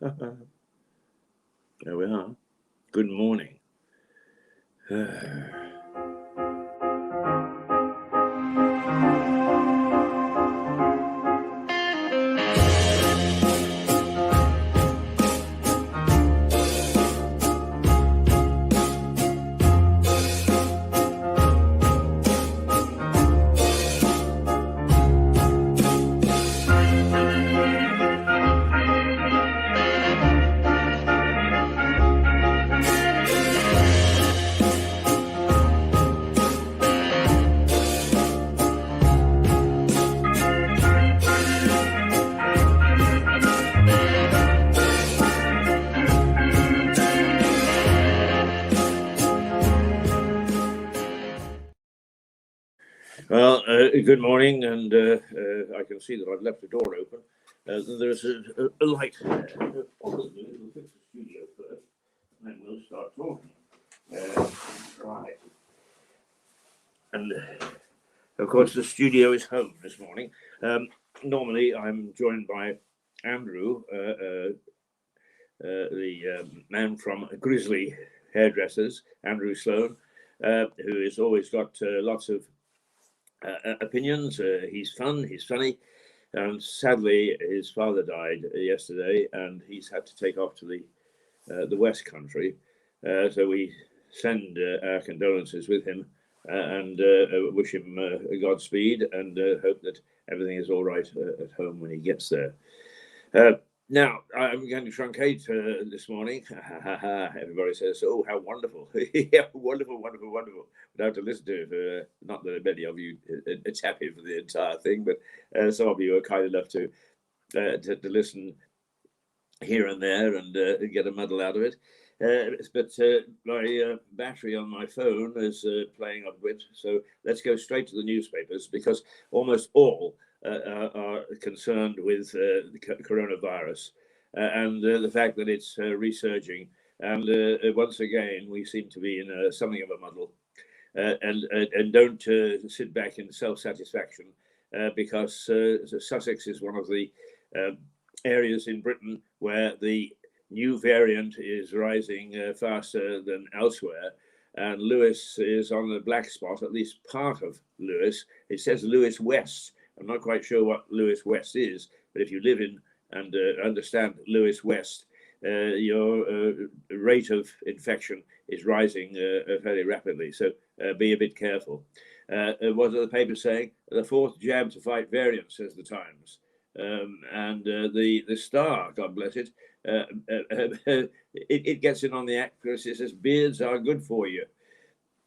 There we are. Good morning. Well, good morning, and I can see that I've left the door open. There's a light. We'll fix the studio first, and then we'll start talking. Right. And of course, the studio is home this morning. Normally, I'm joined by Andrew, the man from Grizzly Hairdressers, Andrew Sloan, who has always got lots of opinions. He's fun, he's funny, and sadly his father died yesterday, and he's had to take off to the West Country. So we send our condolences with him, and wish him Godspeed, and hope that everything is all right at home when he gets there. Now, I'm going to truncate this morning. Everybody says, oh, how wonderful. Yeah, wonderful, wonderful, wonderful. But I have to listen to it. Not that many of you are happy for the entire thing, but some of you are kind enough to listen here and there and get a muddle out of it. But my battery on my phone is playing up a bit. So let's go straight to the newspapers, because almost all are concerned with the coronavirus and the fact that it's resurging. And once again, we seem to be in something of a muddle. And don't sit back in self-satisfaction, because Sussex is one of the areas in Britain where the new variant is rising faster than elsewhere. And Lewis is on the black spot, at least part of Lewis. It says Lewis West. I'm not quite sure what Lewis West is, but if you live in and understand Lewis West, your rate of infection is rising fairly rapidly. So be a bit careful. What are the papers saying? The fourth jab to fight variants, says the Times. And the Star, God bless it, it gets in on the actress. It says beards are good for you,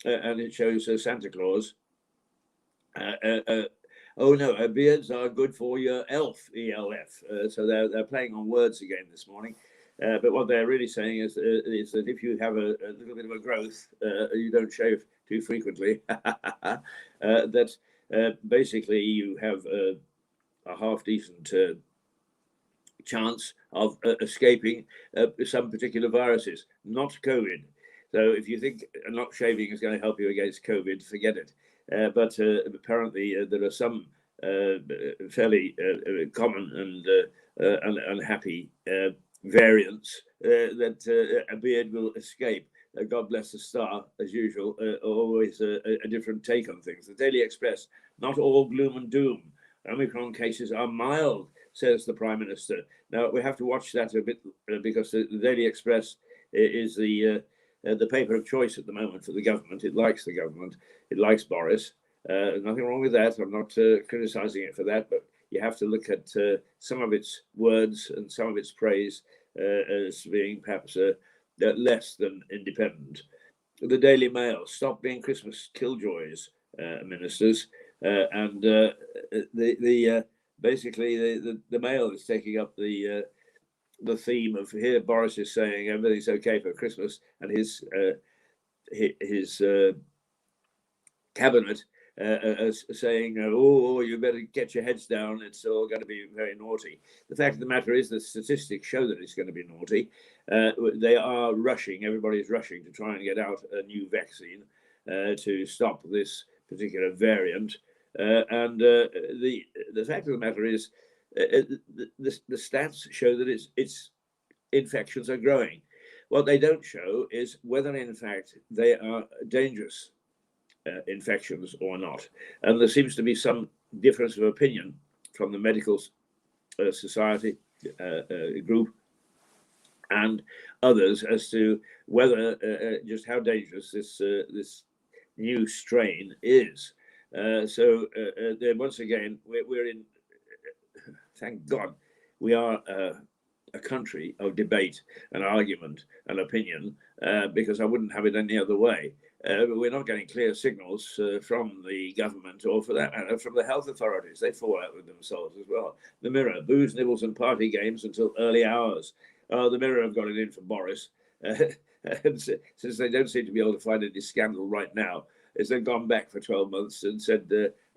and it shows Santa Claus. Oh no, beards are good for your elf, ELF. So they're playing on words again this morning. But what they're really saying is that if you have a little bit of a growth, you don't shave too frequently. That basically you have a half decent chance of escaping some particular viruses, not COVID. So if you think not shaving is going to help you against COVID, forget it. But apparently there are some fairly common and unhappy variants that a beard will escape. God bless the Star, as usual, always a different take on things. The Daily Express, not all gloom and doom. Omicron cases are mild, says the Prime Minister. Now, we have to watch that a bit because the Daily Express is the paper of choice at the moment for the government. It likes the government. It likes Boris. Nothing wrong with that. I'm not criticizing it for that, but you have to look at some of its words and some of its praise as being perhaps less than independent. The Daily Mail, stop being Christmas killjoys, ministers. And basically the Mail is taking up the theme of here. Boris is saying everything's okay for Christmas, and his cabinet saying, oh, you better get your heads down, it's all going to be very naughty. The fact of the matter is the statistics show that it's going to be naughty. They are rushing, everybody's rushing to try and get out a new vaccine to stop this particular variant. And the fact of the matter is the stats show that infections are growing. What they don't show is whether, in fact, they are dangerous infections or not. And there seems to be some difference of opinion from the medical society group and others as to whether just how dangerous this new strain is. So once again, we're in. Thank God, we are a country of debate and argument and opinion, because I wouldn't have it any other way. But we're not getting clear signals from the government, or for that matter, from the health authorities. They fall out with themselves as well. The Mirror, booze, nibbles, and party games until early hours. The Mirror have got it in for Boris. And since they don't seem to be able to find any scandal right now, is they've gone back for 12 months and said,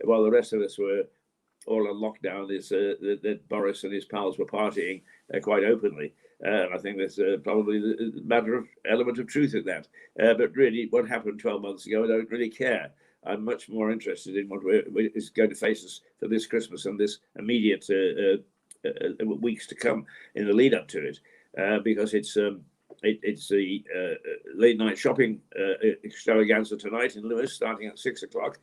while the rest of us were all on lockdown, is that Boris and his pals were partying quite openly. I think there's probably the matter of element of truth in that. But really, what happened 12 months ago, I don't really care. I'm much more interested in what is going to face us for this Christmas and this immediate weeks to come in the lead up to it, because it's the late night shopping extravaganza tonight in Lewis, starting at 6 o'clock.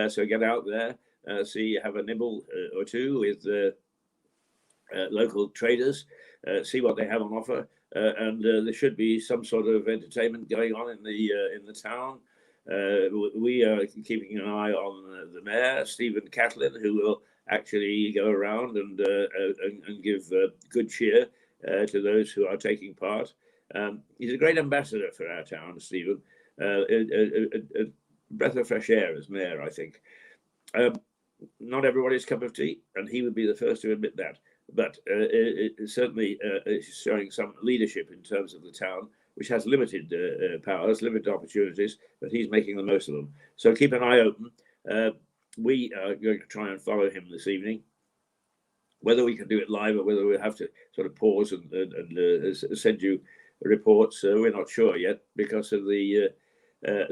So get out there, have a nibble or two with local traders, see what they have on offer, and there should be some sort of entertainment going on in the town. We are keeping an eye on the mayor, Stephen Catlin, who will actually go around and give good cheer to those who are taking part. He's a great ambassador for our town, Stephen. A breath of fresh air as mayor, I think. Not everybody's cup of tea, and he would be the first to admit that. But it certainly is showing some leadership in terms of the town, which has limited powers, limited opportunities, but he's making the most of them. So keep an eye open. We are going to try and follow him this evening. Whether we can do it live or whether we have to sort of pause and send you reports, we're not sure yet, because of the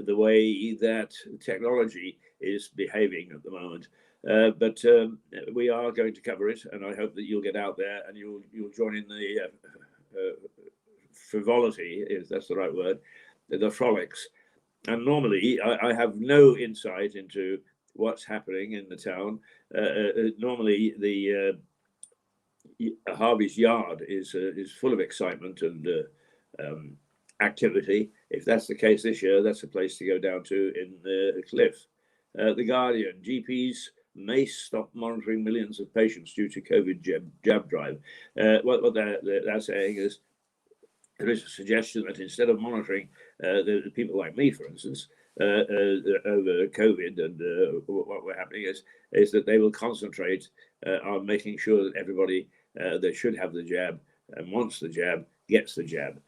way that technology is behaving at the moment. But we are going to cover it, and I hope that you'll get out there and you'll join in the frivolity, if that's the right word, the frolics. And normally, I have no insight into what's happening in the town. Normally, the Harvey's Yard is full of excitement and activity. If that's the case this year, that's a place to go down to in the Cliff. The Guardian, GPs may stop monitoring millions of patients due to COVID jab drive. What they're saying is there is a suggestion that instead of monitoring the people like me, for instance, over COVID and what we're happening is that they will concentrate on making sure that everybody that should have the jab and wants the jab gets the jab.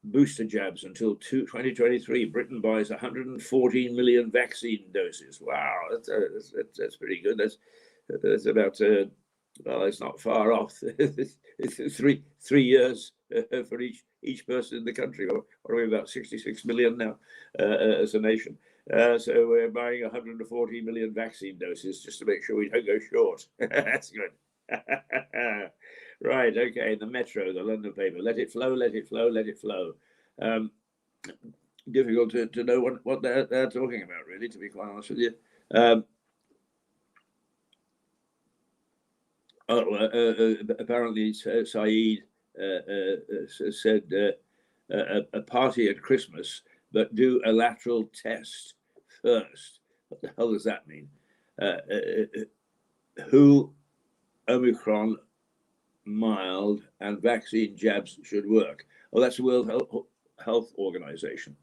Booster jabs until 2023. Britain buys 114 million vaccine doses. Wow, that's pretty good. That's about well, it's not far off. It's 3 years for each person in the country. What are we, about 66 million now as a nation? So we're buying 114 million vaccine doses just to make sure we don't go short. That's good. Right, okay, the Metro, the London paper. Let it flow, let it flow, let it flow. Difficult to know what they're talking about, really, to be quite honest with you. Apparently, Saeed said a party at Christmas, but do a lateral test first. What the hell does that mean? Who Omicron, mild, and vaccine jabs should work? Well, that's the World Health Organization.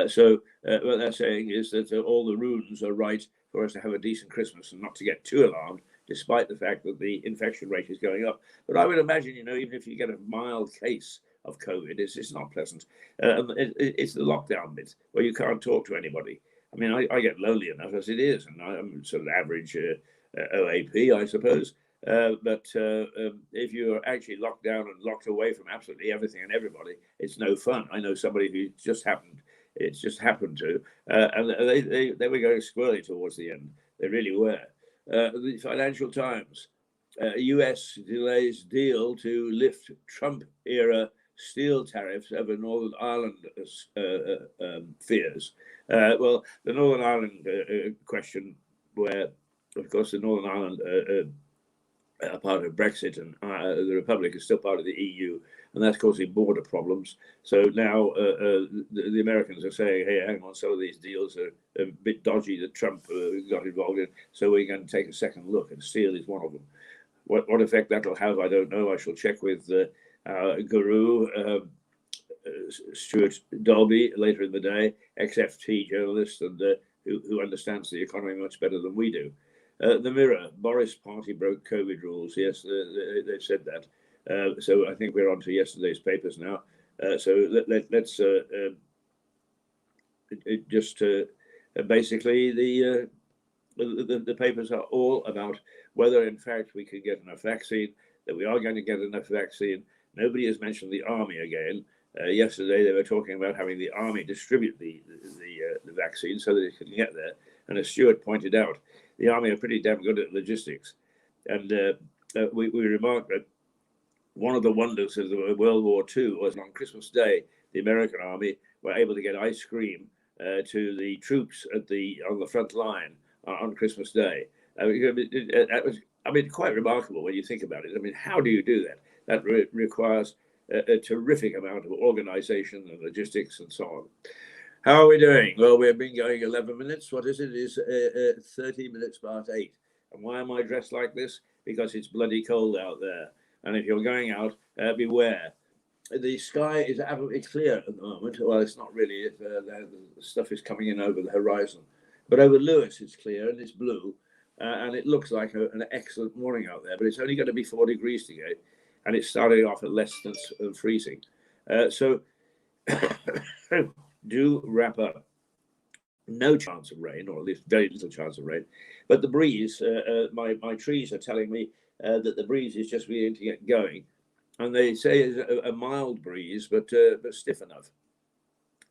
So what they're saying is that all the runes are right for us to have a decent Christmas and not to get too alarmed, despite the fact that the infection rate is going up. But I would imagine, even if you get a mild case of COVID, it's not pleasant. It's the lockdown bit where you can't talk to anybody. I mean, I get lonely enough as it is, and I'm sort of average OAP, I suppose. But if you're actually locked down and locked away from absolutely everything and everybody, it's no fun. I know somebody who it's just happened to, and they were going squirrely towards the end. They really were. The Financial Times, US delays deal to lift Trump-era steel tariffs over Northern Ireland fears. Well, the Northern Ireland question, where, of course, the Northern Ireland are part of Brexit, and the Republic is still part of the EU, and that's causing border problems. So now the Americans are saying, hey, hang on, some of these deals are a bit dodgy that Trump got involved in, so we're going to take a second look, and steel is one of them. What effect that'll have, I don't know. I shall check with our guru, Stuart Dolby, later in the day, ex-FT journalist, and who understands the economy much better than we do. The Mirror, Boris party broke COVID rules. Yes, they've said that. So I think we're on to yesterday's papers now. So let's just basically the papers are all about whether, in fact, we could get enough vaccine, that we are going to get enough vaccine. Nobody has mentioned the army again. Yesterday, they were talking about having the army distribute the vaccine so that it can get there. And as Stuart pointed out, the army are pretty damn good at logistics. And we remarked that one of the wonders of World War II was on Christmas Day, the American army were able to get ice cream to the troops on the front line on Christmas Day. That was, quite remarkable when you think about it. How do you do that? That requires a terrific amount of organization and logistics and so on. How are we doing? Well, we've been going 11 minutes. What is it? It is 30 minutes past 8. And why am I dressed like this? Because it's bloody cold out there. And if you're going out, beware. The sky is absolutely clear at the moment. Well, it's not really. The stuff is coming in over the horizon. But over Lewis, it's clear and it's blue. And it looks like an excellent morning out there. But it's only going to be 4 degrees today. And it's starting off at less than freezing. So do wrap up. No chance of rain, or at least very little chance of rain. But the breeze, my trees are telling me that the breeze is just beginning to get going. And they say it's a mild breeze, but stiff enough.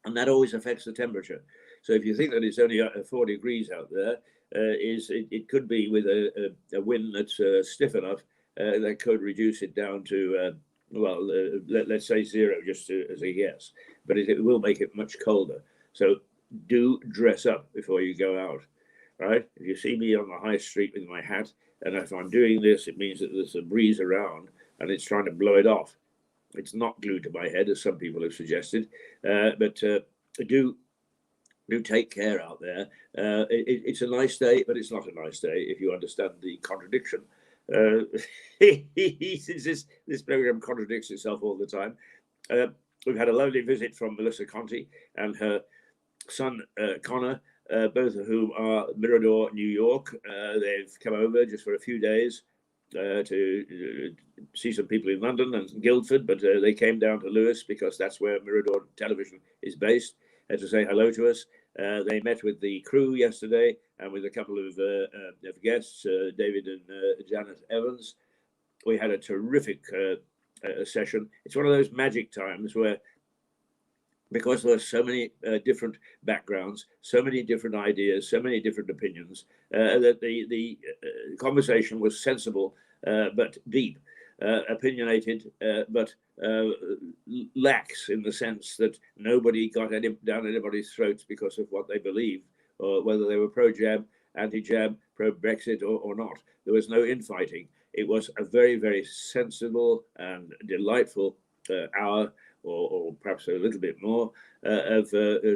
And that always affects the temperature. So if you think that it's only 4 degrees out there, it could be with a wind that's stiff enough that could reduce it down to, let's say 0, just as a guess. But it will make it much colder. So do dress up before you go out, right? If you see me on the high street with my hat, and if I'm doing this, it means that there's a breeze around and it's trying to blow it off. It's not glued to my head, as some people have suggested, but do take care out there. It's a nice day, but it's not a nice day if you understand the contradiction. This program contradicts itself all the time. We've had a lovely visit from Melissa Conti and her son Connor, both of whom are Mirador, New York. They've come over just for a few days to see some people in London and Guildford, but they came down to Lewis because that's where Mirador Television is based, to say hello to us. They met with the crew yesterday and with a couple of guests, David and Janet Evans. We had a terrific session. It's one of those magic times where, because there are so many different backgrounds, so many different ideas, so many different opinions, that the conversation was sensible but deep, opinionated but lax, in the sense that nobody got down anybody's throats because of what they believed, or whether they were pro-jab, anti-jab, pro-Brexit or not. There was no infighting. It was a very, very sensible and delightful hour, or perhaps a little bit more, of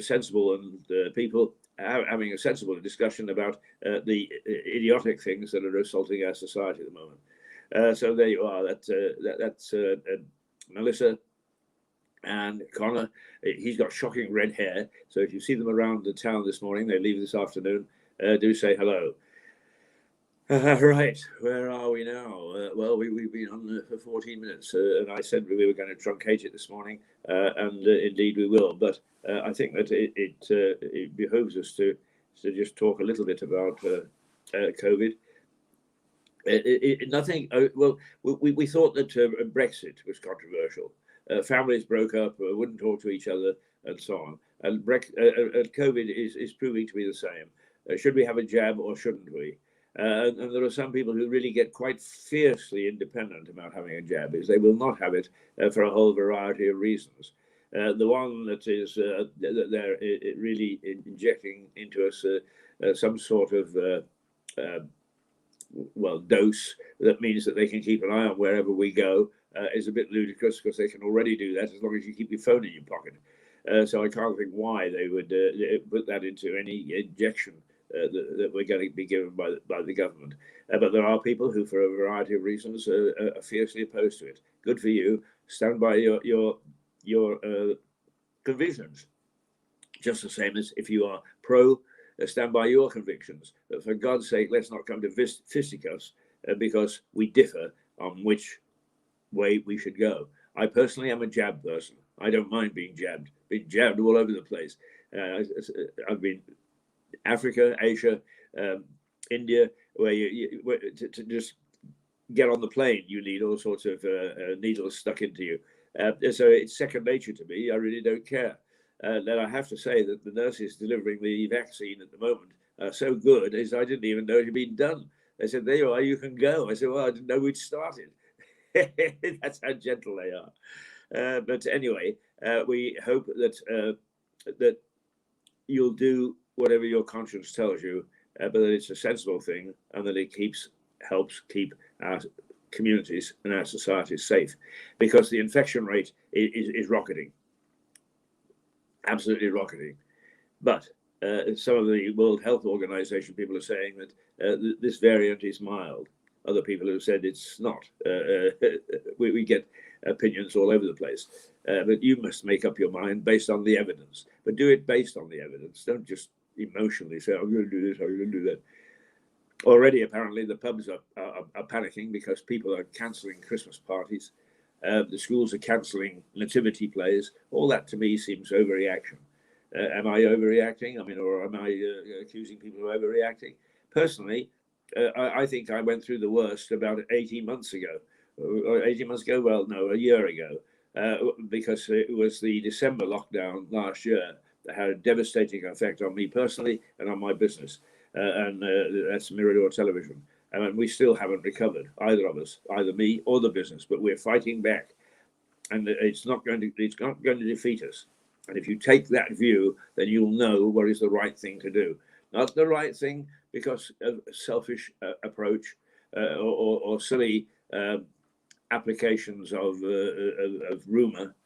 sensible and people having a sensible discussion about the idiotic things that are assaulting our society at the moment. So there you are. That's Melissa and Connor. He's got shocking red hair. So if you see them around the town this morning, they leave this afternoon, do say hello. Right, where are we now? Well, we've been on for 14 minutes, and I said we were going to truncate it this morning, and indeed we will. But I think that it behooves us to just talk a little bit about COVID. Nothing. Well, we thought that Brexit was controversial. Families broke up, wouldn't talk to each other, and so on. And COVID is proving to be the same. Should we have a jab or shouldn't we? And there are some people who really get quite fiercely independent about having a jab, is they will not have it for a whole variety of reasons. The one that is that they're really injecting into us some sort of dose that means that they can keep an eye on wherever we go is a bit ludicrous, because they can already do that as long as you keep your phone in your pocket. So I can't think why they would put that into any injection that we're going to be given by the government. But there are people who, for a variety of reasons, are fiercely opposed to it. Good for you. Stand by your convictions, just the same as if you are pro, stand by your convictions. But for God's sake, let's not come to fisticuffs because we differ on which way we should go. I personally am a jab person. I don't mind being jabbed all over the place. I've been Africa, Asia, India, where to just get on the plane, you need all sorts of needles stuck into you. So it's second nature to me. I really don't care. Then I have to say that the nurses delivering the vaccine at the moment are so good, as I didn't even know it had been done. They said, "There you are, you can go." I said, "Well, I didn't know we'd started." That's how gentle they are. But anyway, we hope that that you'll do whatever your conscience tells you, but that it's a sensible thing, and that it helps keep our communities and our societies safe, because the infection rate is rocketing, absolutely rocketing. But some of the World Health Organization people are saying that this variant is mild. Other people have said it's not. We get opinions all over the place. But you must make up your mind based on the evidence. But do it based on the evidence. Don't just emotionally say, "I'm going to do this, I'm going to do that." Already, apparently, the pubs are panicking because people are cancelling Christmas parties. The schools are cancelling nativity plays. All that, to me, seems overreaction. Am I overreacting? I mean, or am I accusing people of overreacting? Personally, I think I went through the worst about 18 months ago. 18 months ago? Well, no, a year ago. Because it was the December lockdown last year that had a devastating effect on me personally and on my business. And that's Mirador Television. And we still haven't recovered, either of us, either me or the business, but we're fighting back. And it's not going to defeat us. And if you take that view, then you'll know what is the right thing to do. Not the right thing because of a selfish approach or silly applications of rumor,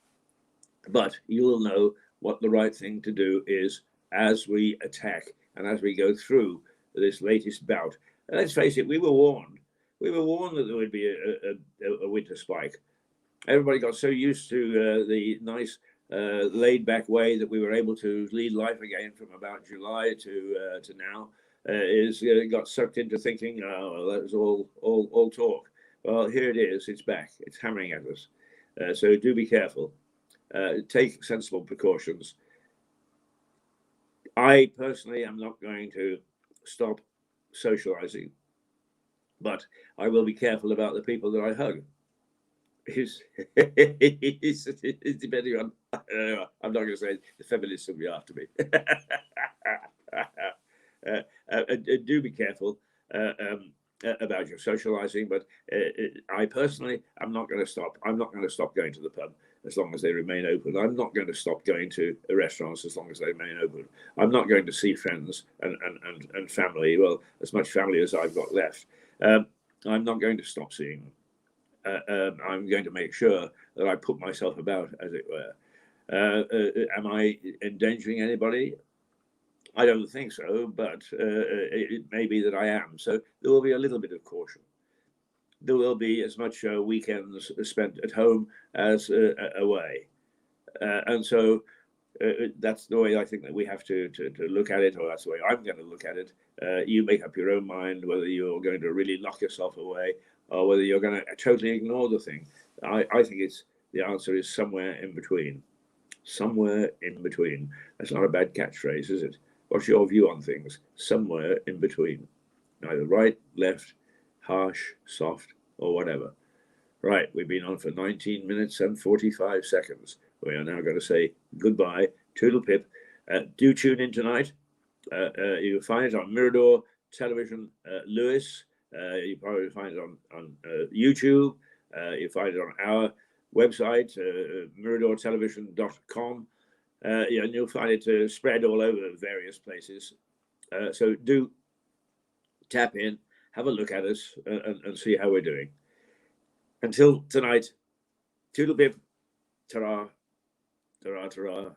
but you will know what the right thing to do is as we attack and as we go through this latest bout. And let's face it, we were warned. We were warned that there would be a winter spike. Everybody got so used to the nice laid-back way that we were able to lead life again from about July to now. Got sucked into thinking, "Oh, well, that was all talk." Well, here it is. It's back. It's hammering at us. So do be careful. Take sensible precautions. I personally am not going to stop socializing, but I will be careful about the people that I hug. It's depending on. I'm not going to say the feminists will be after me. Do be careful about your socializing, but I personally am not going to stop. I'm not going to stop going to the pub as long as they remain open. I'm not going to stop going to restaurants as long as they remain open. I'm not going to see friends and family, well, as much family as I've got left. I'm not going to stop seeing them. I'm going to make sure that I put myself about, as it were. Am I endangering anybody? I don't think so, but it may be that I am. So there will be a little bit of caution. There will be as much weekends spent at home as away. And so that's the way I think that we have to look at it, or that's the way I'm going to look at it. You make up your own mind whether you're going to really lock yourself away or whether you're going to totally ignore the thing. I think the answer is somewhere in between. Somewhere in between. That's not a bad catchphrase, is it? What's your view on things? Somewhere in between. Neither right, left, harsh, soft, or whatever. Right, we've been on for 19 minutes and 45 seconds. We are now going to say goodbye. Toodle pip. Do tune in tonight. You'll find it on Mirador Television Lewis. You probably find it on YouTube. You find it on our website, miradortelevision.com. And you'll find it spread all over various places. So do tap in, have a look at us, and see how we're doing. Until tonight, toodle bib, ta-ra, ta-ra, ta-ra.